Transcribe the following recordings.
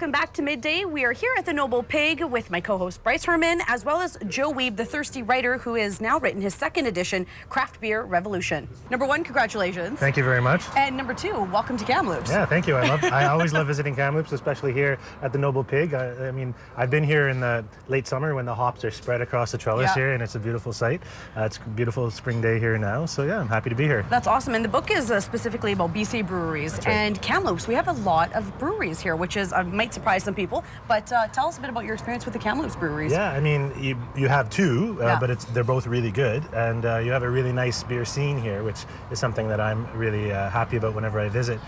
welcome back to Midday. We are here at the Noble Pig with my co-host Bryce Herman, as well as Joe Wiebe, the thirsty writer who has now written his second edition, Craft Beer Revolution. Number one, congratulations. Thank you very much. And number two, welcome to Kamloops. Yeah, thank you. I always love visiting Kamloops, especially here at the Noble Pig. I mean, I've been here in the late summer when the hops are spread across the trellis here, and it's a beautiful sight. It's a beautiful spring day here now, so yeah, I'm happy to be here. That's awesome. And the book is specifically about BC breweries. That's right. And Kamloops, we have a lot of breweries here, which is might surprise some people. But tell us a bit about your experience with the Kamloops breweries. Yeah, I mean, you have two, but they're both really good, and you have a really nice beer scene here, which is something that I'm really happy about whenever I visit,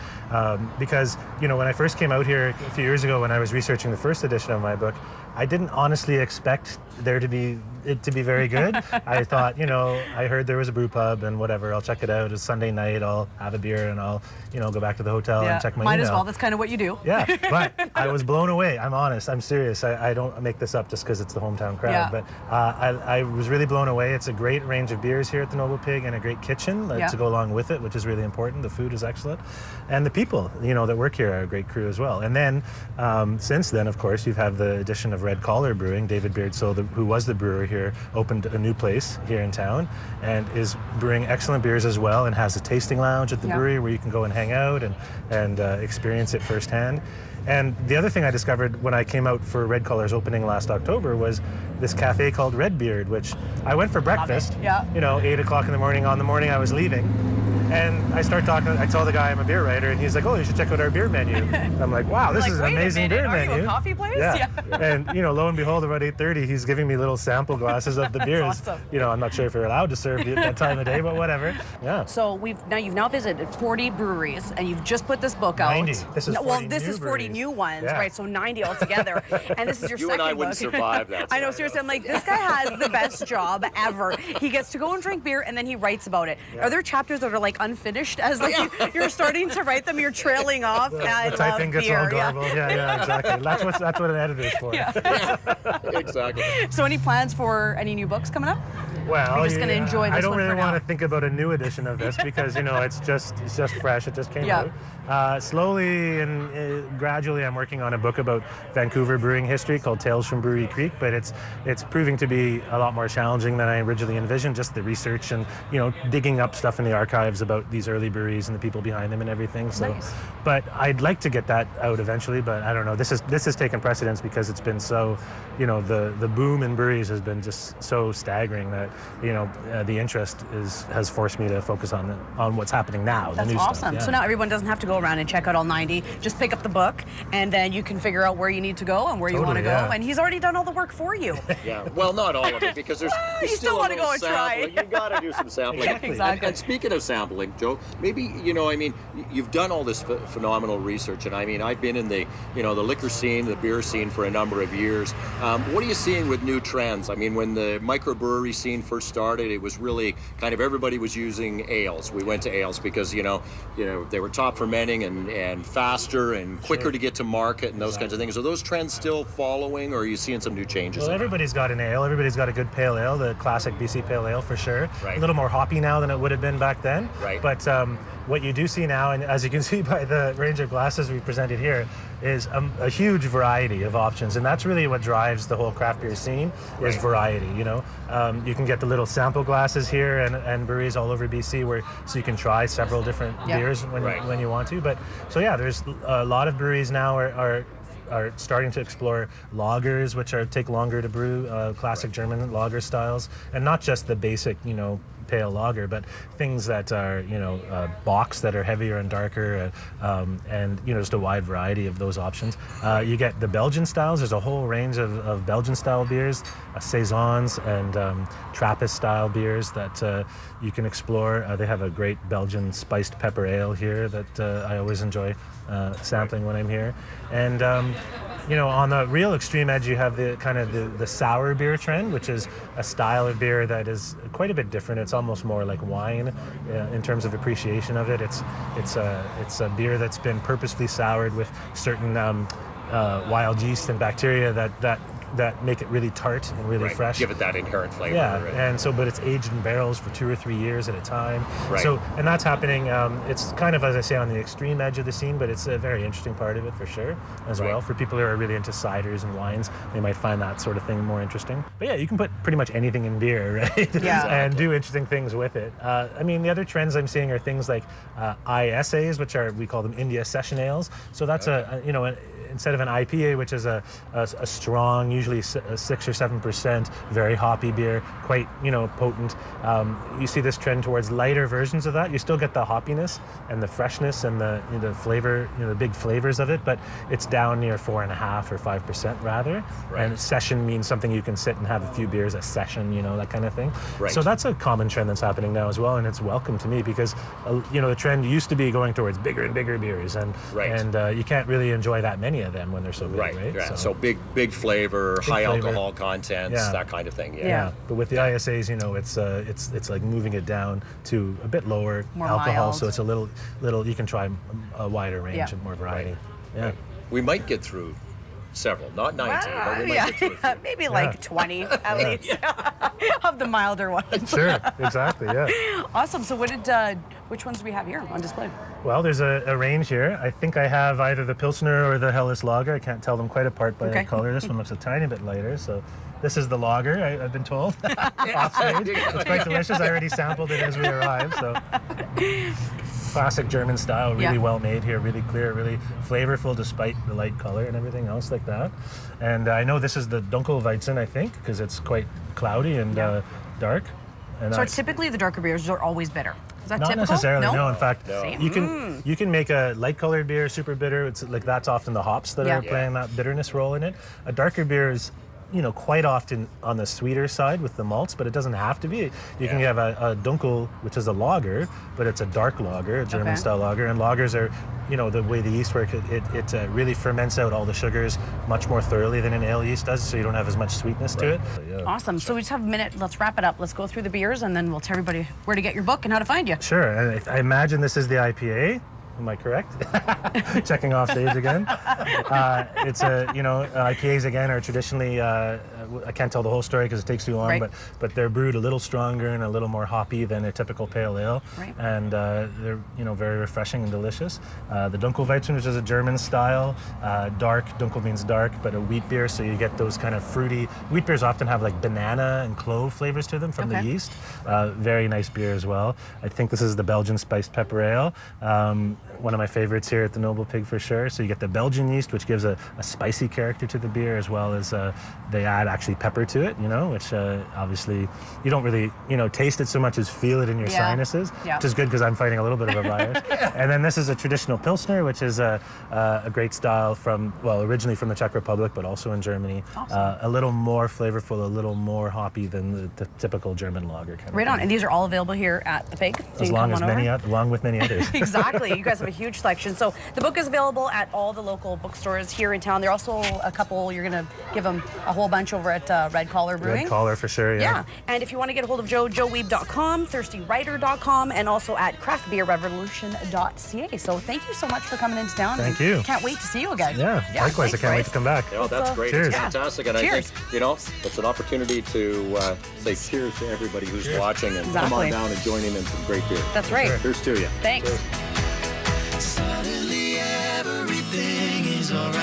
because when I first came out here a few years ago when I was researching the first edition of my book, I didn't honestly expect it to be very good. I thought, I heard there was a brew pub and whatever, I'll check it out. It's Sunday night, I'll have a beer and I'll, go back to the hotel and check my email. Might as well, that's kind of what you do. Yeah, but I was blown away. I'm honest, I'm serious. I don't make this up just because it's the hometown crowd, but I was really blown away. It's a great range of beers here at the Noble Pig and a great kitchen to go along with it, which is really important. The food is excellent. And the people, that work here are a great crew as well. And then, since then, of course, you've had the addition of Red Collar Brewing. David Beardsole, who was the brewer here, opened a new place here in town and is brewing excellent beers as well, and has a tasting lounge at the brewery where you can go and hang out and experience it firsthand. And the other thing I discovered when I came out for Red Collar's opening last October was this cafe called Redbeard, which I went for breakfast, 8 o'clock in the morning on the morning I was leaving. And I start talking, I tell the guy I'm a beer writer, and he's like, oh, you should check out our beer menu. I'm like, wow, this is an amazing beer menu. Are you a coffee place? Yeah. And, lo and behold, about 8:30, he's giving me little sample glasses of the beers. Awesome. I'm not sure if you're allowed to serve at that time of day, but whatever. Yeah. So you've now visited 40 breweries, and you've just put this book out. 90. This is 40 this is 40 new ones, right? So 90 altogether. And this is your second book. You and I wouldn't survive that. I know, seriously. I'm like, this guy has the best job ever. He gets to go and drink beer, and then he writes about it. Are there chapters that are like unfinished as you're starting to write them, you're trailing off? The typing gets all garbled. Yeah, exactly. That's what an editor's for. Exactly. So any plans for any new books coming up? Well, you're just going to enjoy this I don't one really for want now. to think about a new edition of this because it's just fresh. It just came out. Slowly and gradually, I'm working on a book about Vancouver brewing history called Tales from Brewery Creek, but it's proving to be a lot more challenging than I originally envisioned. Just the research and digging up stuff in the archives about these early breweries and the people behind them and everything. So, but I'd like to get that out eventually. But I don't know. This has taken precedence because it's been so, the boom in breweries has been just so staggering that the interest has forced me to focus on what's happening now. That's the new awesome. stuff. Yeah. So now everyone doesn't have to go around and check out all 90. Just pick up the book, and then you can figure out where you need to go and where you want to go. And he's already done all the work for you. Yeah. Well, not all of it, because there's you still want to go and try. You got to do some sampling. Exactly. And speaking of sampling, Joe, maybe you've done all this phenomenal research, and I've been in the the liquor scene, the beer scene for a number of years. What are you seeing with new trends? When the microbrewery scene first started, it was really kind of everybody was using ales. We went to ales because they were top fermenting and faster and quicker to get to market and those kinds of things. Are those trends still following, or are you seeing some new changes? Well, everybody's got an ale. Everybody's got a good pale ale, the classic BC pale ale for sure. Right. A little more hoppy now than it would have been back then. Right. But what you do see now, and as you can see by the range of glasses we presented here, is a huge variety of options, and that's really what drives the whole craft beer scene is variety. You can get the little sample glasses here and breweries all over BC so you can try several different beers when you want to. But so there's a lot of breweries now are starting to explore lagers, which take longer to brew, classic German lager styles, and not just the basic pale lager, but things that are bocks that are heavier and darker, and just a wide variety of those options. You get the Belgian styles. There's a whole range of Belgian style beers, saisons and Trappist style beers that you can explore. They have a great Belgian spiced pepper ale here that I always enjoy sampling when I'm here. And on the real extreme edge, you have the kind of the sour beer trend, which is a style of beer that is quite a bit different. It's almost more like wine in terms of appreciation of it. It's a beer that's been purposefully soured with certain wild yeast and bacteria that that make it really tart and really fresh. Give it that inherent flavor. Yeah, right? and so, but it's aged in barrels for 2 or 3 years at a time. Right. So, and that's happening. It's kind of, as I say, on the extreme edge of the scene, but it's a very interesting part of it for sure, as well. For people who are really into ciders and wines, they might find that sort of thing more interesting. But yeah, you can put pretty much anything in beer, right? Yeah. And do interesting things with it. I mean, the other trends I'm seeing are things like ISAs, which are, we call them India Session Ales. So that's instead of an IPA, which is a strong, usually a 6 or 7%, very hoppy beer, quite potent. You see this trend towards lighter versions of that. You still get the hoppiness and the freshness and the flavor, the big flavors of it, but it's down near 4.5% or 5% rather. Right. And session means something you can sit and have a few beers a session, that kind of thing. Right. So that's a common trend that's happening now as well, and it's welcome to me because the trend used to be going towards bigger and bigger beers, and you can't really enjoy that many of them when they're so big, right? Yeah. So big flavor, high flavor. Alcohol contents, that kind of thing. Yeah. But with the ISAs, it's like moving it down to a bit lower More alcohol, mild. so it's a little you can try a wider range and more variety. Right. Yeah. Right. We might get through several, not 19, but we might get through a few. Maybe like 20 at least of the milder ones. Sure, exactly, yeah. Awesome. So which ones do we have here on display? Well, there's a range here. I think I have either the Pilsner or the Helles Lager. I can't tell them quite apart by the color. This one looks a tiny bit lighter, so this is the lager, I've been told, off stage. It's quite delicious. I already sampled it as we arrived, so. Classic German style, really well made here, really clear, really flavorful despite the light color and everything else like that. And I know this is the Dunkelweizen, I think, because it's quite cloudy and dark. And So typically the darker beers are always bitter. Is that not typical? necessarily, No? no. In fact, See? you can make a light colored beer super bitter. It's like that's often the hops that are playing that bitterness role in it. A darker beer is quite often on the sweeter side with the malts, but it doesn't have to be. You can have a Dunkel, which is a lager, but it's a dark lager, a German style lager, and lagers are, the way the yeast works, it really ferments out all the sugars much more thoroughly than an ale yeast does, so you don't have as much sweetness to it. So, Awesome. So we just have a minute. Let's wrap it up. Let's go through the beers, and then we'll tell everybody where to get your book and how to find you. Sure. And I imagine this is the IPA. Am I correct? Checking off stage again. It's IPAs again are traditionally, I can't tell the whole story because it takes too long, but they're brewed a little stronger and a little more hoppy than a typical pale ale. Right. And they're, very refreshing and delicious. The Dunkelweizen, which is a German style, dark, Dunkel means dark, but a wheat beer, so you get those kind of fruity, wheat beers often have like banana and clove flavors to them from the yeast. Very nice beer as well. I think this is the Belgian spiced pepper ale. One of my favorites here at the Noble Pig for sure. So you get the Belgian yeast, which gives a spicy character to the beer, as well as they add actually pepper to it, which obviously you don't really, taste it so much as feel it in your sinuses, which is good because I'm fighting a little bit of a virus. And then this is a traditional Pilsner, which is a great style originally from the Czech Republic, but also in Germany. Awesome. A little more flavorful, a little more hoppy than the typical German lager kind of Right on. thing. And these are all available here at the Pig. So Along with many others. Exactly. You guys have a huge selection. So the book is available at all the local bookstores here in town. There are also a couple, you're going to give them a whole bunch over at Red Collar Brewing. Red Collar for sure, Yeah. And if you want to get a hold of Joe, joewiebe.com, thirstywriter.com, and also at craftbeerrevolution.ca. So thank you so much for coming into town. Thank you. Can't wait to see you again. Yeah, likewise. Thanks, I can't wait to come back. Oh, that's great. Cheers. It's fantastic. And Cheers. I think, it's an opportunity to say cheers to everybody who's watching and come on down and join in some great beer. That's right. Cheers to you. Thanks. Suddenly everything is alright.